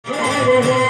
Hare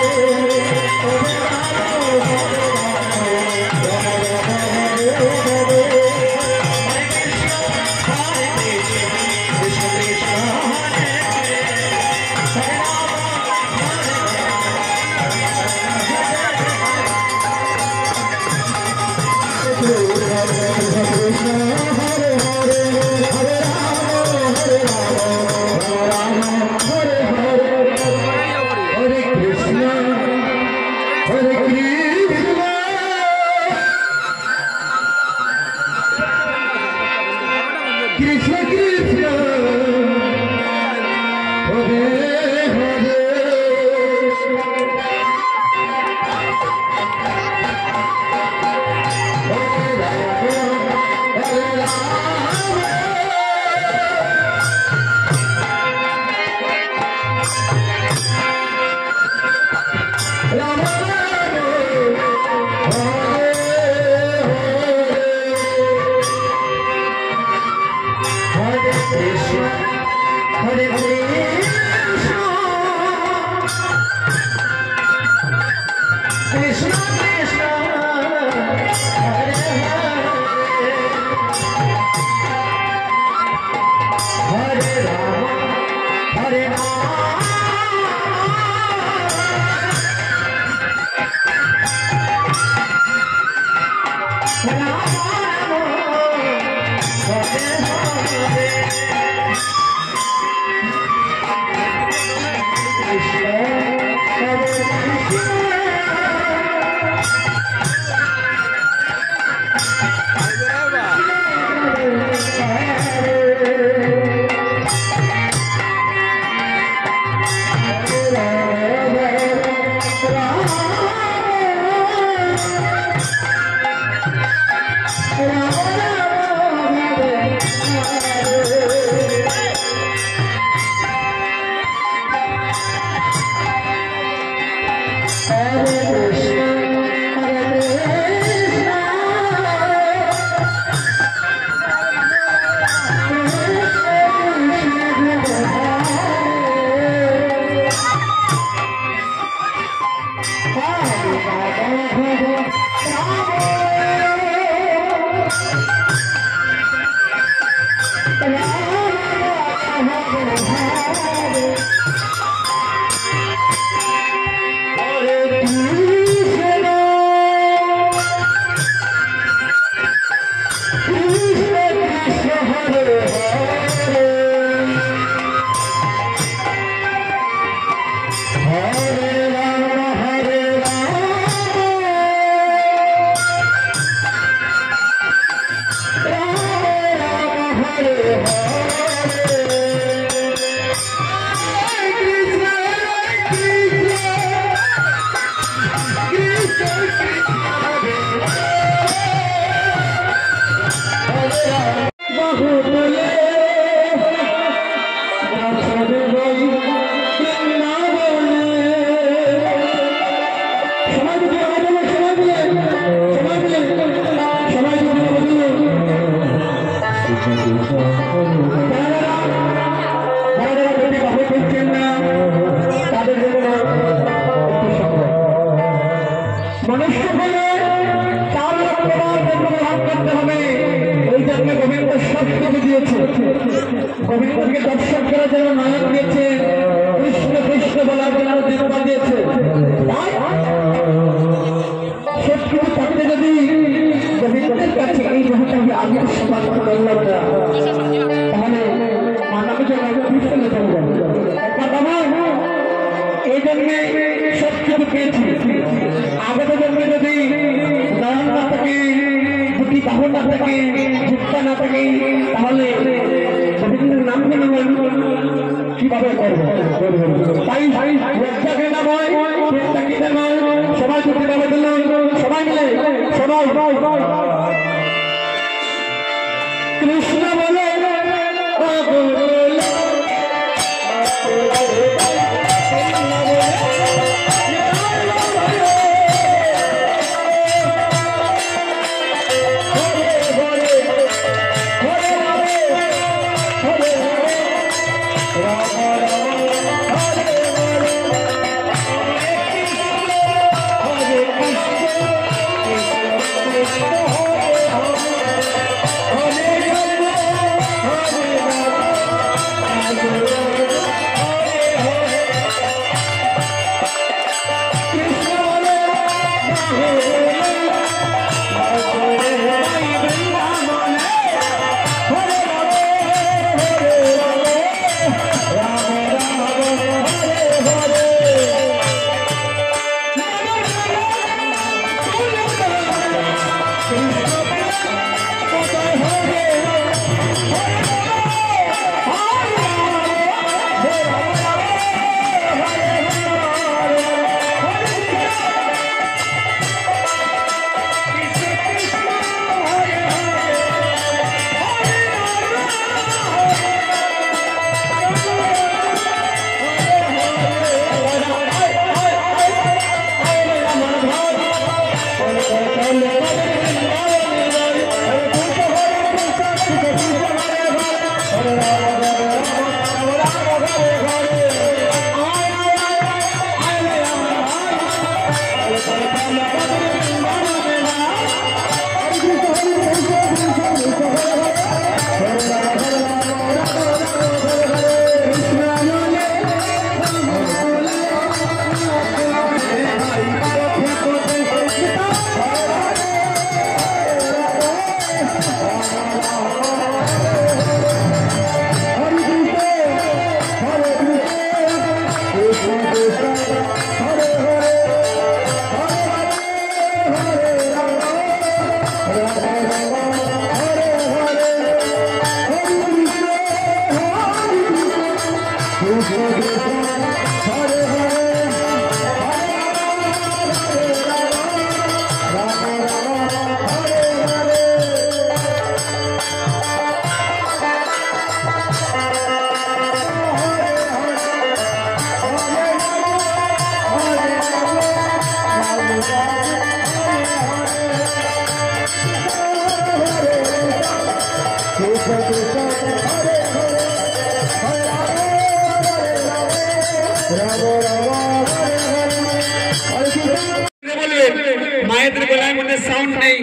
मायेर गलाय मने sound नहीं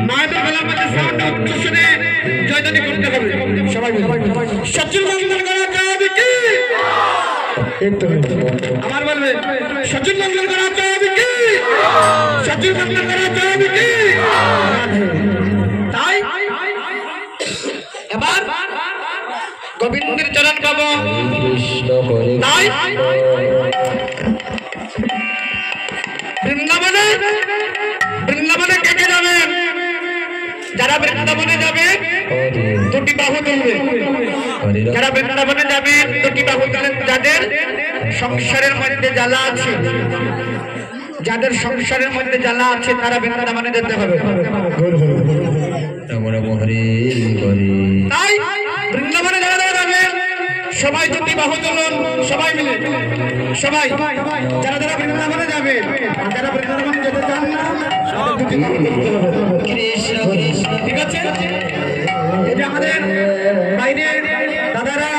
मायेर गलाय मने साउंड শুনে জয়ধ্বনি করতে হবে সবাই সচিল মঙ্গল করা যাবে কি আমার বলবে সচিল মঙ্গল করা যাবে কি সচিল মঙ্গল করা যাবে কি তাই এবার গোবিন্দের চরণ পাবো তাই বৃন্দাবনে কে কে যাবেন যারা বৃন্দাবনে যাবেন দুটি বাহু তুলবে যারা বৃন্দাবনে যাবেন দুটি বাহু তুলেন যাদের সংসারের মধ্যে জ্বালা আছে যাদের সংসারের মধ্যে জ্বালা আছে তারা বৃন্দাবনে যেতে হবে তাই বৃন্দাবনে যারা যাবেন সবাই দুটি বাহু তুলুন সবাই মিলে সবাই যারা যারা বৃন্দাবনে যাবে আর যারা বৃন্দাবনে যেতে চান না ঠিক আছে এই যে আমাদের বাইরে দাদারা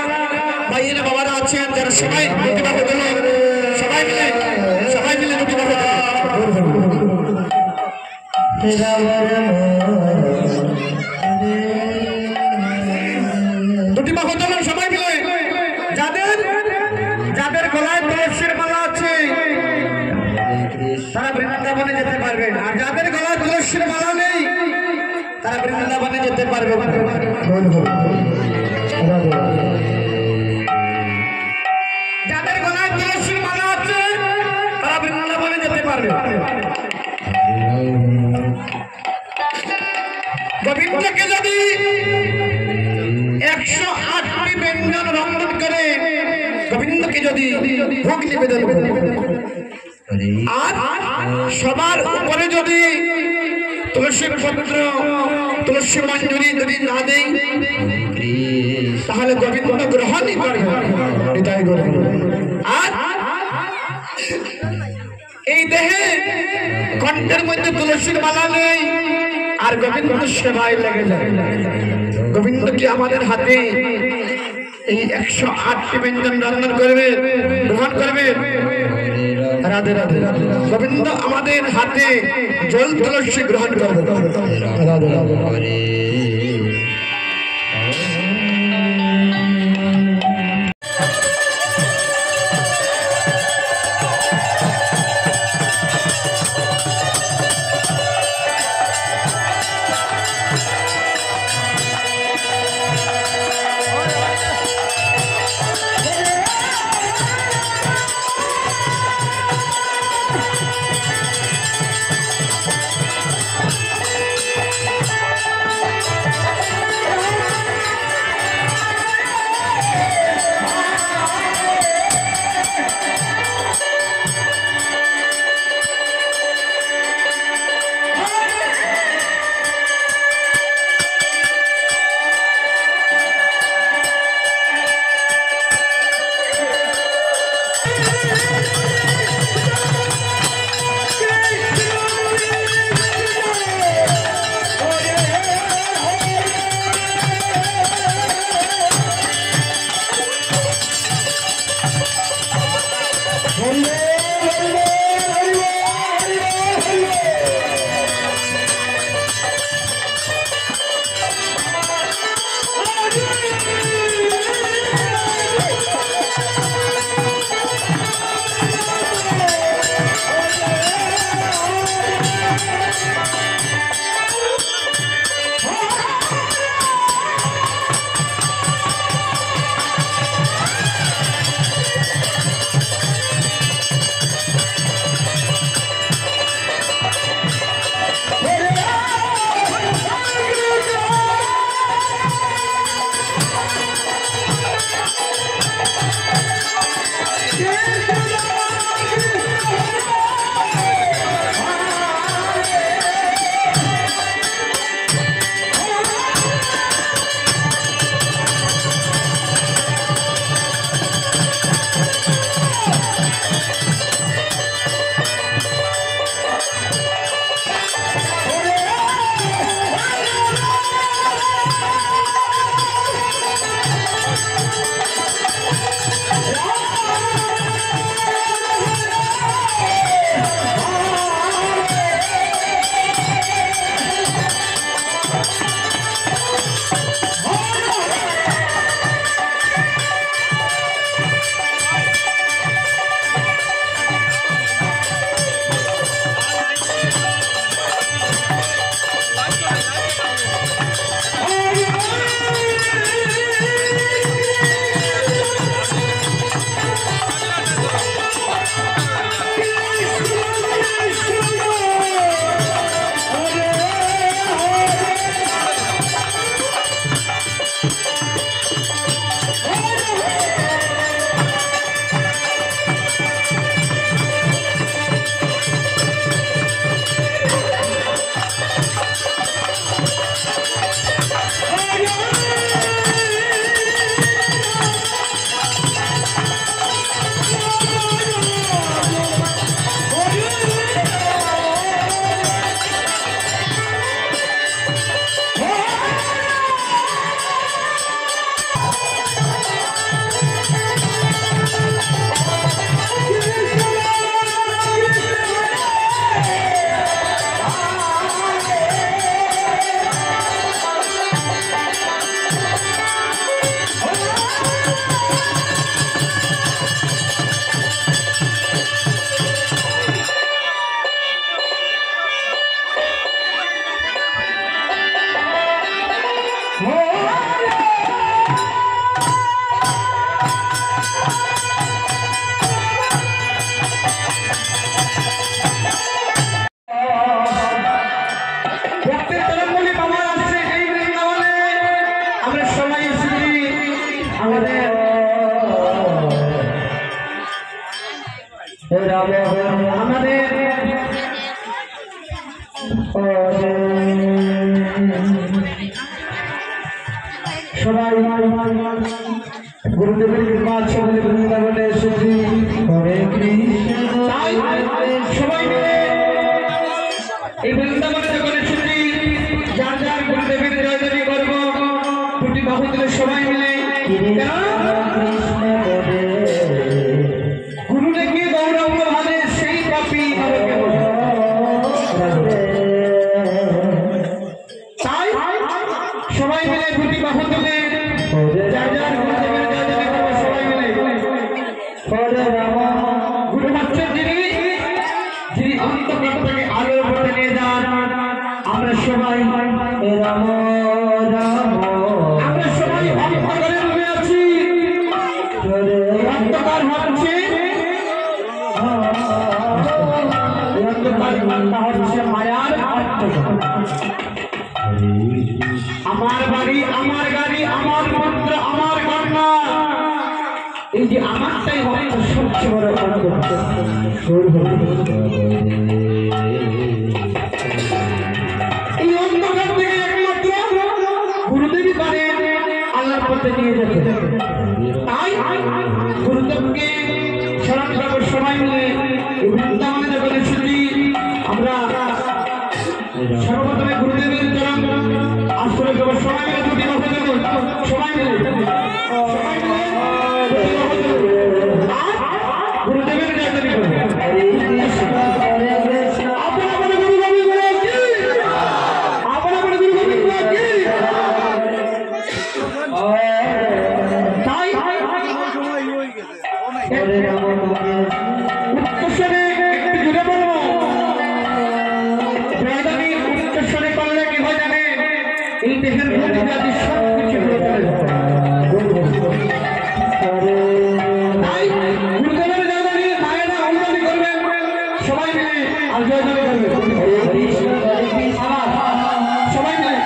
ভাইয়েরা বাবারা আছেন যারা সবাই দুটি বাহু তুলুন সবাই মিলে দুটি বাহু দুটি বাহু তুলুন সবাই মিলে যাদের গলায় তুলসীর মালা আছে তারা বৃন্দাবনে যেতে পারবেন আর যাদের গলায় তুলসীর মালা নেই তারা বৃন্দাবনে যেতে পারবে যাদের গলায় তুলসীর মালা আছে তারা বৃন্দাবনে যেতে পারবে গোবিন্দকে যদি 108টি ব্যঞ্জন রন্ধন করে গোবিন্দকে যদি ভোগ নিবেদন করে আর সবার উপরে যদি তুলসীর পত্র তুলসী মঞ্জুরি যদি না দেই তাহলে গোবিন্দ গ্রহণই করবে আর এই দেহে কণ্ঠের মধ্যে তুলসীর মালা নেই আর গোবিন্দ সেবায় লেগে যায় গোবিন্দ কি আমাদের হাতে এই 108টি ব্যঞ্জন রন্ধন করবে গ্রহণ করবে রাধে রাধে গোবিন্দ আমাদের হাতে জল তুলসী গ্রহণ করবে রাধে রাধে সবাই গুরুদেবের কৃপা সকলে বৃন্দাবনে এসেছি হরে কৃষ্ণ সবাই মিলে এই বৃন্দাবনে যখন এসেছি যার যার গুরুদেবের জয় জয় করবো দুটি বাহু তুলে সবাই মিলে গুরু রেখে গৌরব ভাবে সেই পাপি তাই সবাই মিলে দুটি বাহু তুলে যার যার গুরুদেবের জয় জয় করবো সবাই মিলে গুরু মাস্টার যিনি অন্তঃকর্তাকে আলোর পথে নিয়ে যান আমরা সবাই রাম রাম আমরা সবাই অন্ধকারে ডুবে আছি অন্ধকার হচ্ছে মায়ার আমার বাড়ি আমার গাড়ি আমার পুত্র আমার কন্যা এই যে আমারটাই হচ্ছে সবচেয়ে বড় এই অন্ধকার থেকে একমাত্র গুরুদেবী পারে আল্লাহর পথে নিয়ে যেতে তাই গুরুদেবকে স্মরণ করবো সবাই মিলে বৃন্দাবনে যখন এসেছি আমরা সর্বপ্রথমে গুরুদেবের চরণ আশ্রয় করবো সবাই মিলে দুটি কথা দেবো সবাই মিলে গুরুদেবের জয় করবো উত্তরস্বরে একটু জুড়ে বলবো উত্তরস্বরে করলে কি হয় জানে এই দেশের প্রতিবাদী সব কিছু গুরুদেবের জায়গা নিয়ে মায়েরা অনুদানি করবেন সবাই মিলে আর জয় জয় করবে সবাই মিলে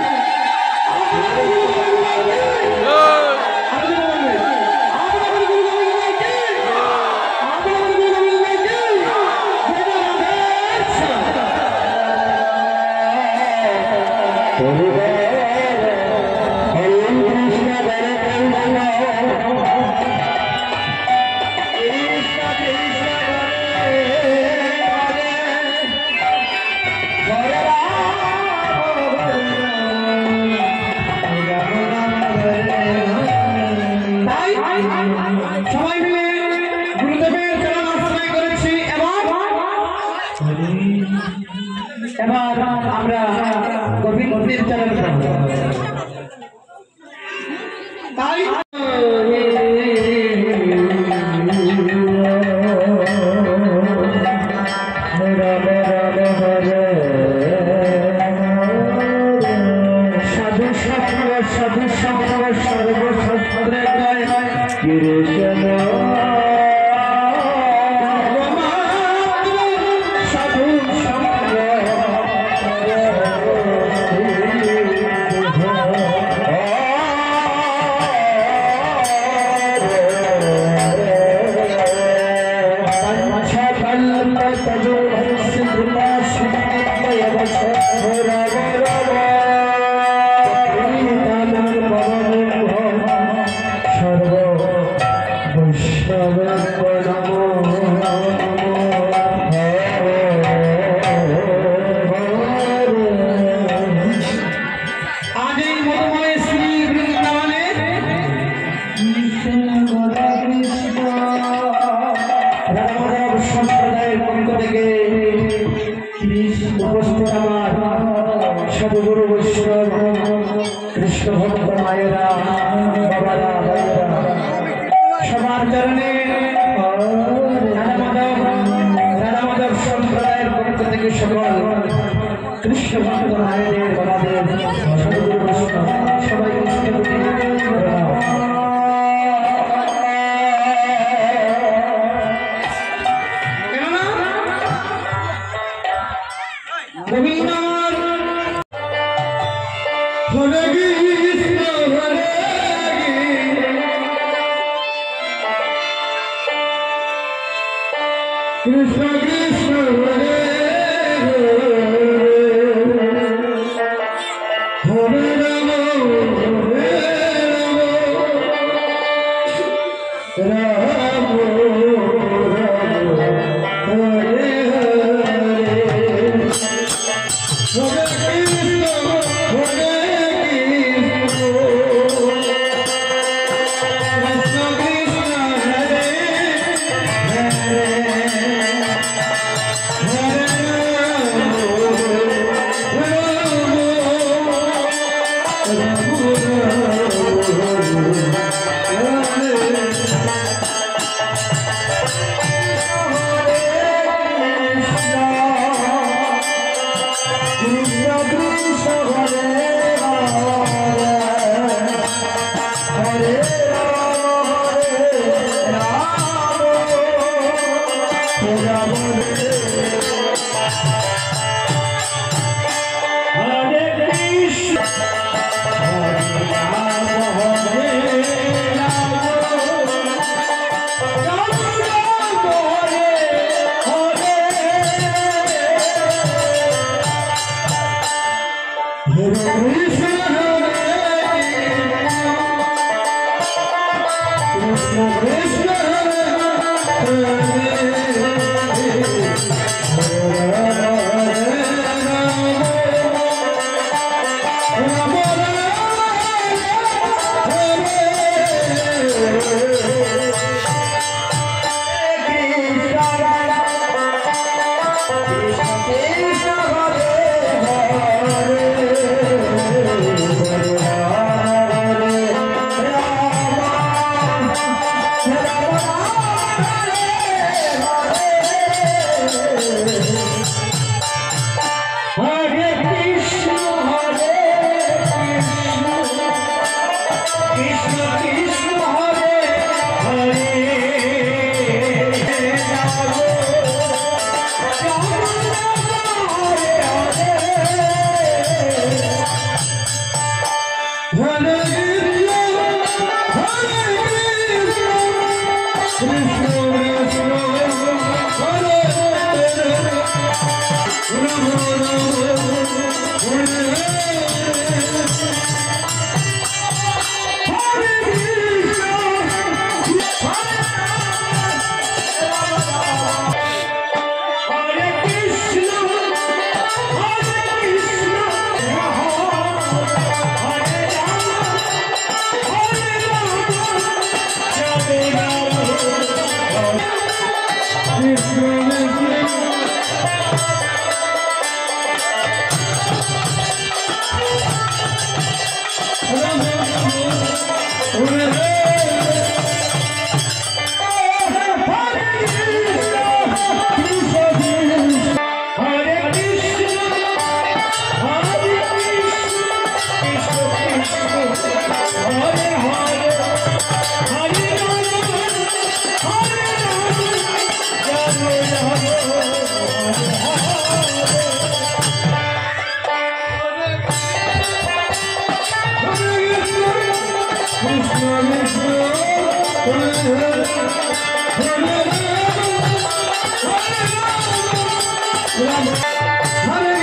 সবাই মিলে গুরুদেবের চরণ আশ্রয় করেছি এবার আমরা গোবিন্দের চরণ তাই সাধু সঙ্গ সর্বশাস্ত্রে কৃষ্ণ সাধু সঙ্গ সদগুরু বৈষ্ণব কৃষ্ণ ভক্ত মায়েরা বাবারা সবার চরণে রাধা মাধব সম্প্রদায়ের পক্ষ থেকে সকল কৃষ্ণ ভক্ত মায়েদের বাবাদের সদগুরু বৈষ্ণব সবাই Krishna Krishna Hare Hare Rama Rama Hare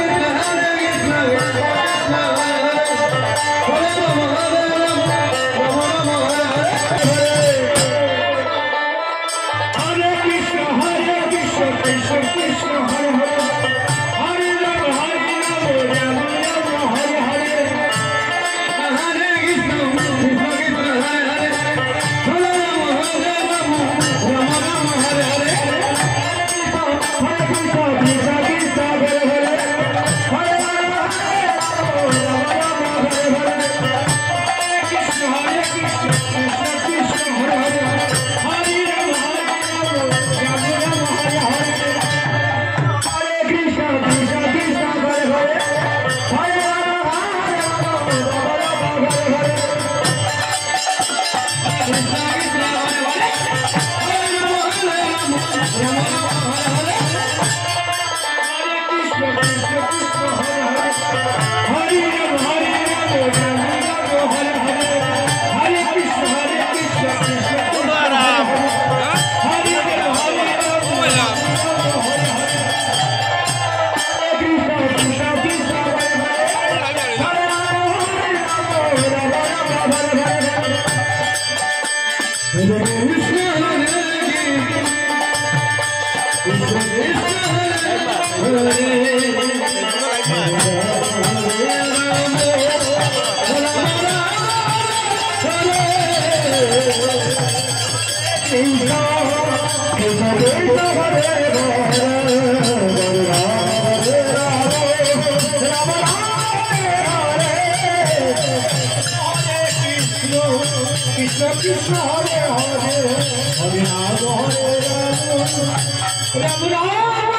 Krishna Hare Hare Hare Rama Hare Rama Rama Rama